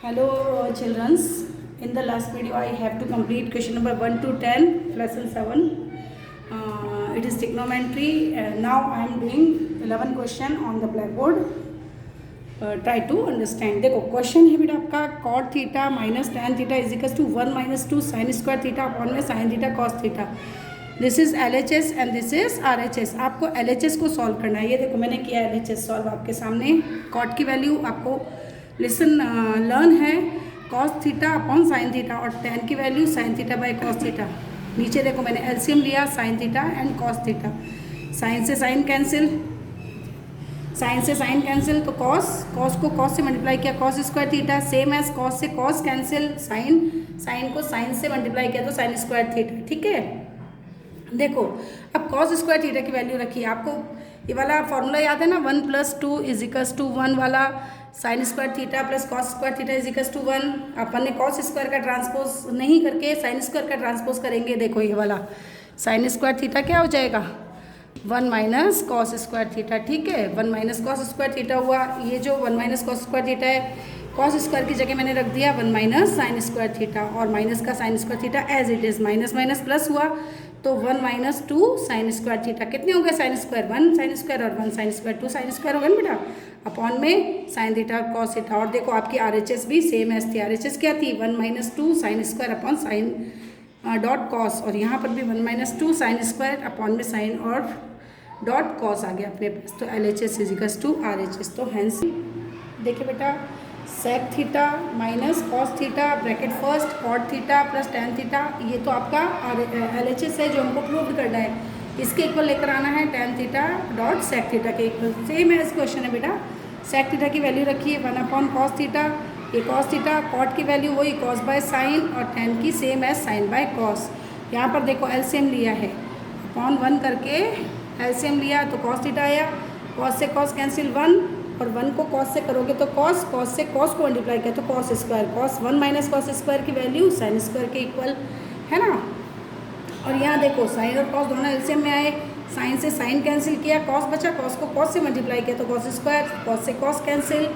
Hello, childrens. In the last video, I have to complete question number 1 to 10, lesson 7. It is trigonometry. Now I am doing 11 question on the blackboard. Try to understand. देखो question है बेटा आपका cot theta minus tan theta is equal to 1 minus 2 sine square theta upon में sine theta cos theta. This is LHS and this is RHS. आपको LHS को solve करना है. ये देखो मैंने किया LHS सॉल्व आपके सामने. कॉट की वैल्यू आपको लिसन लर्न है cos theta upon sine theta और tan की value sine theta by cos theta. नीचे देखो मैंने एलसीएम लिया sine theta and cos theta. Sine से साइन कैंसिल, साइन से साइन कैंसिल तो कॉस को कॉस से मल्टीप्लाई किया cos square theta. Same as cos से कॉस कैंसिल, साइन को साइन से मल्टीप्लाई किया तो साइन स्क्वायर थीटा. ठीक है. देखो अब कॉस स्क्वायर थीटा की वैल्यू रखी है. आपको ये वाला फॉर्मूला याद है ना, 1 + 2 इज इक्वल्स टू 1 वाला. Sine square theta plus cos square theta is equals to 1. अपन ने कॉस स्क्वायर का ट्रांसपोज नहीं करके साइन स्क्वायर का ट्रांसपोज करेंगे. देखो ये वाला साइन स्क्वायर थीटा क्या हो जाएगा 1 माइनस कॉस स्क्वायर थीटा. ठीक है. 1 माइनस कॉस स्क्वायर थीटा हुआ. ये जो 1 माइनस कॉस स्क्वायर थीटा है कॉस स्क्वायर की जगह मैंने रख दिया 1 माइनस साइन स्क्वायर थीटा और माइनस का sine square theta as it is. Minus minus plus हुआ तो 1 माइनस 2 साइन स्क्वायर थीटा. कितने हो गए साइन स्क्वायर 1 साइन स्क्वायर और 1 साइन स्क्वायर 2 साइन स्क्वायर हो गए ना बेटा अपॉन में साइन थीटा और कॉस थीटा. और देखो आपकी RHS भी सेम एज थी. RHS क्या थी 1 minus 2 sine square upon sine dot cos और यहाँ पर भी 1 माइनस 2 साइन स्क्वायर अपॉन में साइन और डॉट कॉस आ गया अपने पास. तो LHS is equals to RHS. तो हैंस देखिए बेटा sec theta minus cos theta bracket first cot theta plus tan theta. ये तो आपका LHS है जो हमको प्रूव करना है. इसके इक्वल लेकर आना है tan theta dot sec theta के इक्वल. सेम एज क्वेश्चन है बेटा. सेक थीटा की वैल्यू रखी है 1 अपॉन कॉस थीटा. ये कॉस थीटा कॉट की वैल्यू वही कॉस बाय साइन और टैन की same as sine by cos. यहाँ पर देखो एलसीएम लिया है अपॉन 1 करके एलसीएम लिया तो कॉस थीटा आया. कॉस से कॉस कैंसिल 1 और 1 को कॉस से करोगे तो कॉस से कॉस को मल्टीप्लाई किया तो cos square. Cos 1 minus cos square की वैल्यू साइन स्क्वायर के इक्वल है ना. और यहाँ देखो साइन और कॉस दोनों एलसीएम में आए. साइन से साइन कैंसिल किया कॉस बचा कॉस को कॉस से मल्टीप्लाई किया तो कॉस स्क्वायर. कॉस से कॉस कैंसिल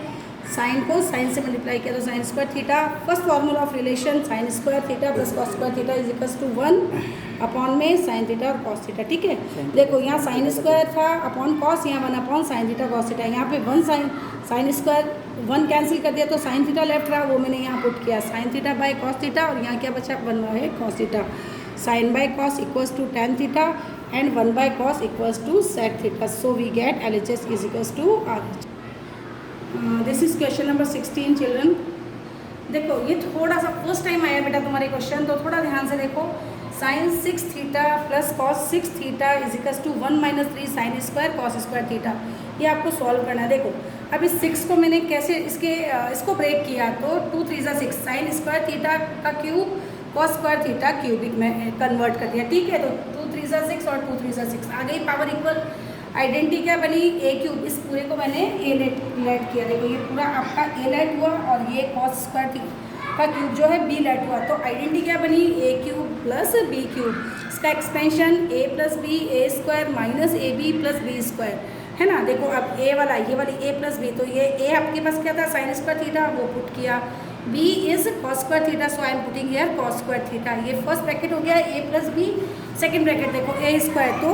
साइन को साइन से मल्टीप्लाई किया तो sine square theta. First formula of relation sine square theta plus cos square theta is equals to 1 upon में साइन थीटा और कॉस थीटा. ठीक है. देखो यहाँ साइन स्क्वायर था अपॉन कॉस, यहाँ 1 upon sine theta cos theta. यहाँ पे 1 साइन स्क्वायर 1 कैंसिल कर दिया तो साइन थीटा लेफ्ट रहा, वो मैंने यहाँ पुट किया sine theta by cos theta और यहाँ क्या बचा 1 by cos theta. Sine by cos equals to tan theta and 1 by cos equals to sec theta. So we get LHS is equals to RHS. This is question number 16 children. देखो ये थोड़ा सा first time आया बेटा तुम्हारे question तो थोड़ा ध्यान से देखो. Sine 6 theta plus cos 6 theta is equals to 1 minus 3 sine square cos square theta. ये आपको सॉल्व करना है. देखो अब इस 6 को मैंने कैसे इसको ब्रेक किया तो 2 3 6 साइन स्क्वायर थीटा का cube cos square theta cubic में कन्वर्ट कर दिया. ठीक है. तो 2 3 6 और 2 3 6 आ गई पावर इक्वल. आइडेंटिटी क्या बनी a क्यूब. इस पूरे को मैंने a लेट किया. देखो ये पूरा आपका a लेट हुआ और ये कॉस स्क्वायर का क्यूब जो है b लेट हुआ. तो आइडेंटिटी क्या बनी a cube plus b cube. इसका expansion a plus B A square minus AB plus B square है ना. देखो अब a वाला ये वाली a प्लस बी तो ये a आपके पास क्या था साइन स्क्वायर थीटा वो पुट किया. b is cos square theta so I am putting here cos square theta. ये फर्स्ट ब्रैकेट हो गया a plus b. Second bracket देखो a स्क्वायर तो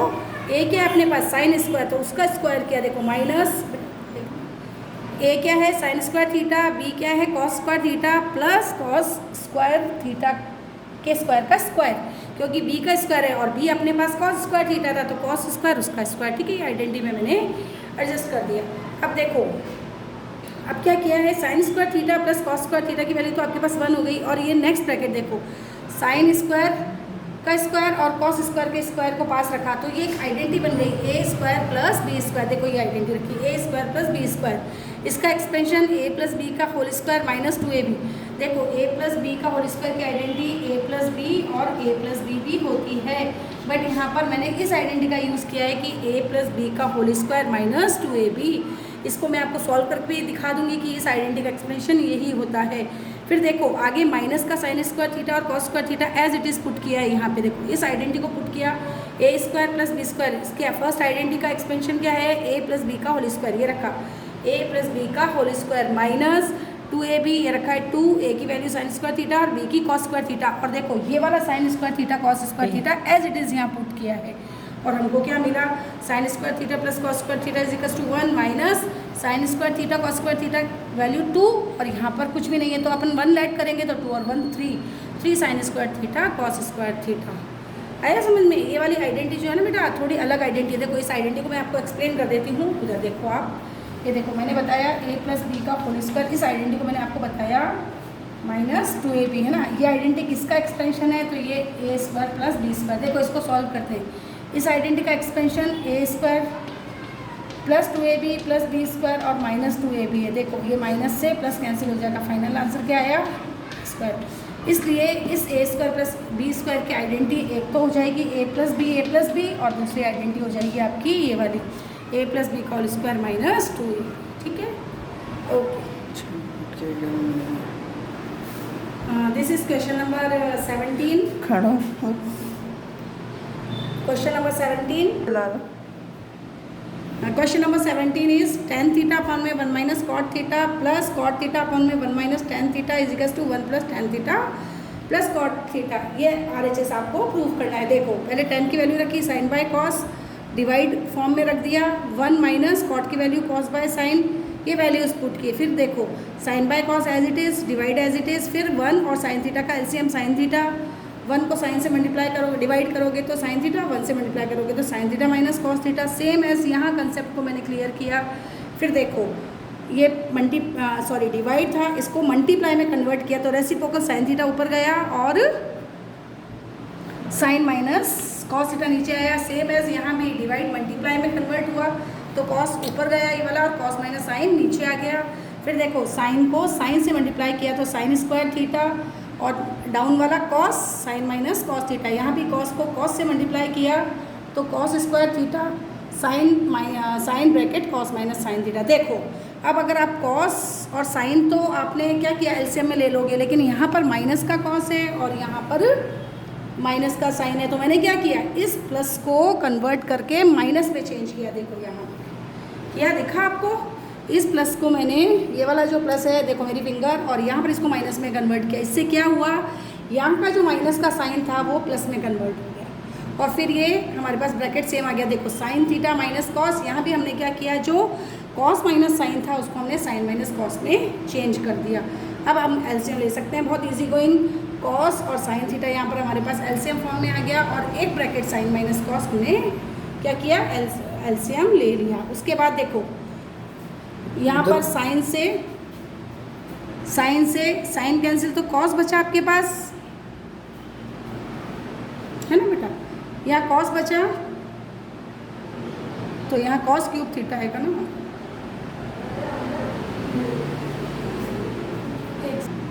a क्या है अपने पास साइन स्क्वायर तो उसका स्क्वायर किया. देखो माइनस a क्या है साइन स्क्वायर थीटा, b क्या है cos square theta plus cos square theta के स्क्वायर का स्क्वायर क्योंकि b का स्क्वायर है और b अपने पास कॉस स्क्वायर थीटा था तो कॉस स्क्वायर उसका स्क्वायर. ठीक है. ये आइडेंटिटी में मैंने एडजस्ट कर दिया. अब देखो अब क्या किया है sign square theta plus cos square theta की वैल्यू तो आपके पास 1 हो गई. और ये नेक्स्ट ब्रैकेट देखो साइन स्क्वायर का स्क्वायर और कॉस स्क्वायर के स्क्वायर को पास रखा तो ये एक आइडेंटिटी बन गई a square plus B square. देखो ये आइडेंटिटी रखी a square plus B square. इसका एक्सपेंशन a प्लस बी का होल स्क्वायर माइनस 2ab. देखो a प्लस बी का होल स्क्वायर की आइडेंटिटी a प्लस बी और a प्लस बी भी होती है. बट यहाँ पर मैंने इस आइडेंटिटी का यूज़ किया है कि a प्लस बी का होल स्क्वायर माइनस 2ab. इसको मैं आपको सॉल्व करके दिखा दूंगी कि इस आइडेंटिटी का एक्सपेंशन यही होता है. फिर देखो आगे माइनस का साइन स्क्वायर थीटा और cos square theta as it is put किया है. यहाँ पे देखो इस आइडेंटिटी को पुट किया a square plus B square. इसके फर्स्ट आइडेंटिटी का एक्सपेंशन क्या है a प्लस बी का होल स्क्वायर. ये रखा a प्लस बी का होल स्क्वायर माइनस 2ab ये रखा है 2, a की वैल्यू साइन स्क्वायर थीटा और b की कॉस स्क्वायर थीटा, और देखो ये वाला sine square theta cos square theta as it is यहाँ पुट किया है, और हमको क्या मिला, sine square theta plus cos square theta is equal to 1 minus sine square theta cos square theta value 2, और यहाँ पर कुछ भी नहीं है तो अपन 1 ऐड करेंगे तो 2 और 1 3 sine square theta cos square theta. आया समझ में? ये वाली आइडेंटिटी जो है ना बेटा थोड़ी अलग आइडेंटिटी है। देखो इस आइडेंटिटी को मैं आपको एक्सप्लेन कर देती हूँ। उधर देखो आप, ये देखो मैंने बताया a प्लस बी का होल स्क्वायर, इस आइडेंटिटी को मैंने आपको बताया माइनस 2ab है ना, ये आइडेंटिटी किसका एक्सपेंशन है, तो ये a square plus B square. देखो इसको सॉल्व करते हैं, इस आइडेंटिटी का expansion a square plus 2ab plus B square और माइनस 2ab है। देखो ये माइनस से प्लस कैंसिल हो जाएगा, फाइनल आंसर क्या आया, स्क्वायर। इसलिए इस a square plus B square की आइडेंटिटी एक तो हो जाएगी a प्लस बी और दूसरी आइडेंटिटी हो जाएगी आपकी ये वाली a प्लस बी का होल स्क्वायर माइनस 2a। ठीक है, okay. This is question number 17। खड़ा question number 17। Question number 17 is tan theta upon में 1 minus cot theta plus cot theta upon में 1 minus tan theta is equal to 1 plus tan theta plus cot theta. ये RHS आपको prove करना है। देखो पहले tan की वैल्यू रखी, sine by cos divide form में रख दिया, 1 माइनस कॉट की वैल्यू कॉस बाय साइन, ये वैल्यूज पुट किए। फिर देखो sine by cos as it is, divide as it is, फिर 1 और साइन थीटा का एलसीएम साइन थीटा, 1 को साइन से मल्टीप्लाई करोगे, डिवाइड करोगे तो साइन थीटा, 1 से मल्टीप्लाई करोगे तो sine theta minus cos theta. Same as यहाँ कंसेप्ट को मैंने क्लियर किया। फिर देखो ये डिवाइड था, इसको मल्टीप्लाई में कन्वर्ट किया तो रेसिप्रोकल साइन थीटा ऊपर गया और साइन माइनस कॉस थीटा नीचे आया। सेम एज यहाँ भी डिवाइड मल्टीप्लाई में कन्वर्ट हुआ तो कॉस ऊपर गया ये वाला और कॉस माइनस साइन नीचे आ गया। फिर देखो साइन को साइन से मल्टीप्लाई किया तो साइन स्क्वायर थीटा और डाउन वाला cos sine minus cos theta, यहाँ भी कॉस को कॉस से मल्टीप्लाई किया तो cos square theta sine bracket cos minus sine theta. देखो अब अगर आप कॉस और साइन तो आपने क्या किया एलसीएम में ले लोगे, लेकिन यहाँ पर माइनस का कॉस है और यहाँ पर माइनस का साइन है, तो मैंने क्या किया इस प्लस को कन्वर्ट करके माइनस में चेंज किया। देखो यहाँ क्या दिखा आपको, इस प्लस को मैंने ये वाला जो प्लस है देखो मेरी फिंगर और यहाँ पर इसको माइनस में कन्वर्ट किया। इससे क्या हुआ, यहाँ का जो माइनस का साइन था वो प्लस में कन्वर्ट हो गया और फिर ये हमारे पास ब्रैकेट सेम आ गया। देखो साइन थीटा माइनस कॉस, यहाँ भी हमने क्या किया जो कॉस माइनस साइन था उसको हमने साइन माइनस कॉस में चेंज कर दिया। अब हम एलसीएम ले सकते हैं, बहुत इजी गोइंग। कॉस और साइन थीटा यहाँ पर हमारे पास एलसीएम फॉर्म में आ गया और एक ब्रैकेट साइन माइनस कॉस हमने क्या किया एलसीएम ले लिया। उसके बाद देखो यहाँ पर साइन से साइन कैंसिल तो कॉस बचा आपके पास है ना बेटा, यहाँ कॉस बचा तो यहाँ कॉस क्यूब थीटा आएगा ना।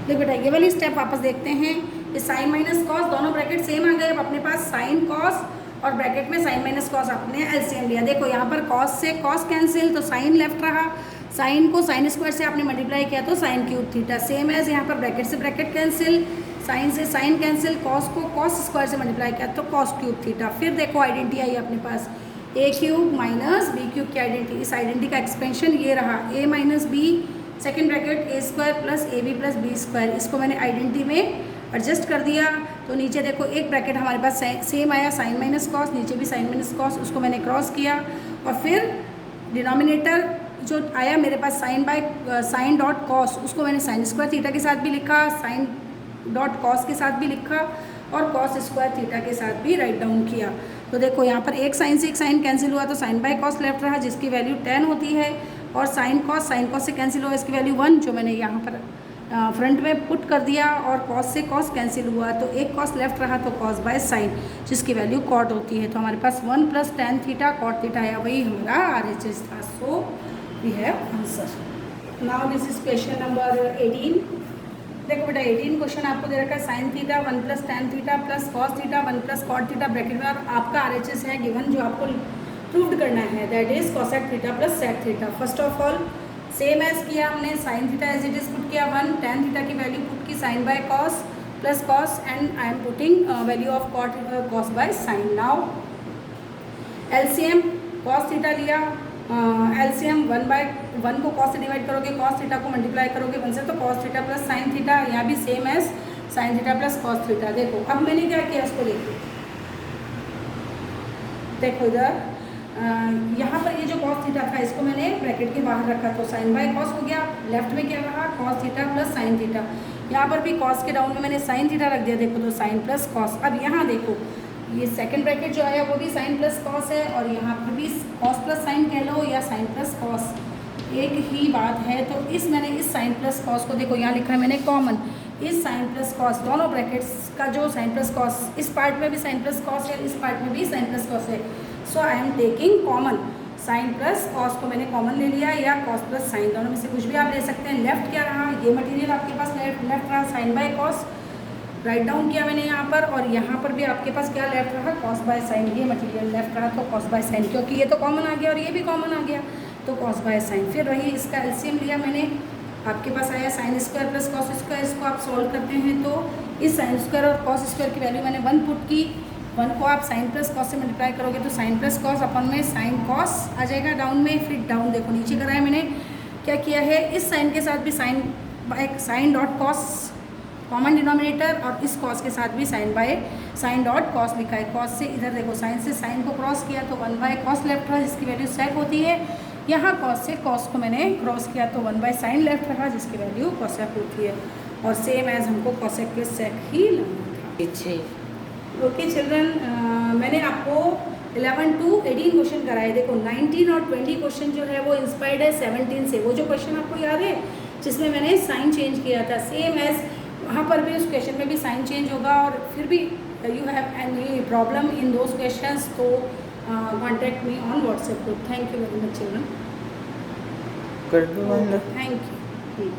देख बेटा ये वाली स्टेप वापस देखते हैं, ये साइन माइनस कॉस दोनों ब्रैकेट सेम आ गए। अब अपने पास साइन कॉस और ब्रैकेट में साइन माइनस कॉस आपने एलसीएम लिया। देखो यहाँ पर कॉस से कॉस कैंसिल तो साइन लेफ्ट रहा, साइन को साइन स्क्वायर से आपने मल्टीप्लाई किया तो sine cube theta. Same as यहाँ पर ब्रैकेट से ब्रैकेट कैंसिल, साइन से साइन कैंसिल, कॉस को कॉस स्क्वायर से मल्टीप्लाई किया तो कॉस क्यूब थीटा। फिर देखो आइडेंटिटी आई अपने पास A cube minus B cube की आइडेंटिटी। इस आइडेंटिटी का एक्सपेंशन ये रहा A minus B second bracket A square plus A B plus B square. इसको मैंने आइडेंटिटी में एडजस्ट कर दिया तो नीचे देखो एक ब्रैकेट हमारे पास सेम आया साइन माइनस कॉस, नीचे भी साइन माइनस कॉस, उसको मैंने क्रॉस किया और फिर डिनोमिनेटर जो आया मेरे पास साइन डॉट कॉस, उसको मैंने साइन स्क्वायर थीटा के साथ भी लिखा, साइन डॉट कॉस के साथ भी लिखा और कॉस स्क्वायर थीटा के साथ भी राइट डाउन किया। तो देखो यहाँ पर एक साइन से एक साइन कैंसिल हुआ तो साइन बाय कॉस लेफ्ट रहा जिसकी वैल्यू 10 होती है और साइन कॉस से कैंसिल हुआ इसकी वैल्यू 1 जो मैंने यहाँ पर फ्रंट में पुट कर दिया और कॉस से कॉस कैंसिल हुआ तो एक कॉस लेफ्ट रहा तो कॉस बाय साइन जिसकी वैल्यू कॉट होती है। तो हमारे पास 1 plus tan theta cot theta आया, वही हमारा RHS था। So we have answer. Now this is question number 18। देखो बेटा 18 क्वेश्चन आपको दे रखा है sine theta 1 plus tan theta plus cos theta 1 plus cot theta bracket में और आपका RHS है गिवन जो आपको प्रूव्ड करना है that is cosec theta plus sec theta. First of all same as किया हमने sine theta as it is put किया 1, tan थीटा की वैल्यू पुट की sine by cos plus cos and I am putting value of cos by sine. Now LCM cos theta लिया LCM 1/1 को cos से divide करोगे, cos theta को multiply करोगे 1 से, तो cos theta plus sine theta, यहाँ भी same as sine theta plus cos theta. देखो अब मैंने क्या किया, इसको देखो इधर यहाँ पर ये जो कॉस थीटा था इसको मैंने ब्रैकेट के बाहर रखा, तो साइन बाय कॉस हो गया। लेफ्ट में क्या रहा, cos theta plus sine theta. यहाँ पर भी कॉस के डाउन में मैंने साइन थीटा रख दिया, देखो तो साइन प्लस कॉस। अब यहाँ देखो ये सेकंड ब्रैकेट जो आया वो भी साइन प्लस कॉस है, और यहाँ पर भी कॉस प्लस साइन कह लो या साइन प्लस कॉस, एक ही बात है। तो मैंने इस साइन प्लस कॉस को देखो यहाँ लिखा है मैंने कॉमन, इस साइन प्लस कॉस दोनों ब्रैकेट्स का जो साइन प्लस कॉस, इस पार्ट में भी साइन प्लस कॉस है, इस पार्ट में भी साइन प्लस कॉस है। So I am taking common, sine plus cos को मैंने कॉमन ले लिया, या कॉस प्लस साइन, दोनों में से कुछ भी आप ले सकते हैं। लेफ्ट क्या रहा, ये मटेरियल आपके पास लेफ्ट रहा sine by cos, right down किया मैंने यहाँ पर, और यहाँ पर भी आपके पास क्या लेफ्ट रहा, कॉस बाय साइन। ये मटेरियल लेफ्ट रहा तो कॉस बाय साइन, क्योंकि ये तो कॉमन आ गया और ये भी कॉमन आ गया, तो कॉस बाय साइन। फिर वही इसका एलसीएम लिया मैंने, आपके पास आया sine square plus cos square. इसको आप सॉल्व करते हैं तो इस साइन स्क्वायर और कॉस स्क्वायर की वैल्यू मैंने 1 पुट की, 1 को आप साइन प्लस कॉस से मल्टीप्लाई करोगे तो साइन प्लस कॉस अपन में साइन कॉस आ जाएगा डाउन में। फिर डाउन देखो नीचे कराया मैंने, क्या किया है, इस साइन के साथ भी sine by sine dot cos common denominator, और इस कॉस के साथ भी sine by sine dot cos लिखा है। कॉस से इधर देखो साइन से साइन को क्रॉस किया तो 1 बाय कॉस लेफ्ट रहा जिसकी वैल्यू सेक होती है। यहाँ कॉस से कॉस को मैंने क्रॉस किया तो 1 बाय साइन लेफ्ट रहा जिसकी वैल्यू कॉसेक होती है, और सेम एज हमको कॉसेक के सेक ही लाना था। ओके चिल्ड्रन, मैंने आपको 11 to 18 क्वेश्चन कराए। देखो 19 और 20 क्वेश्चन जो है वो इंस्पायर्ड है 17 से। वो जो क्वेश्चन आपको याद है जिसमें मैंने साइन चेंज किया था, सेम एज वहाँ पर भी उस क्वेश्चन में भी साइन चेंज होगा। और फिर भी you have any problem in those questions तो contact me on WhatsApp group. Thank you very much children. कर दो बंद। Thank you.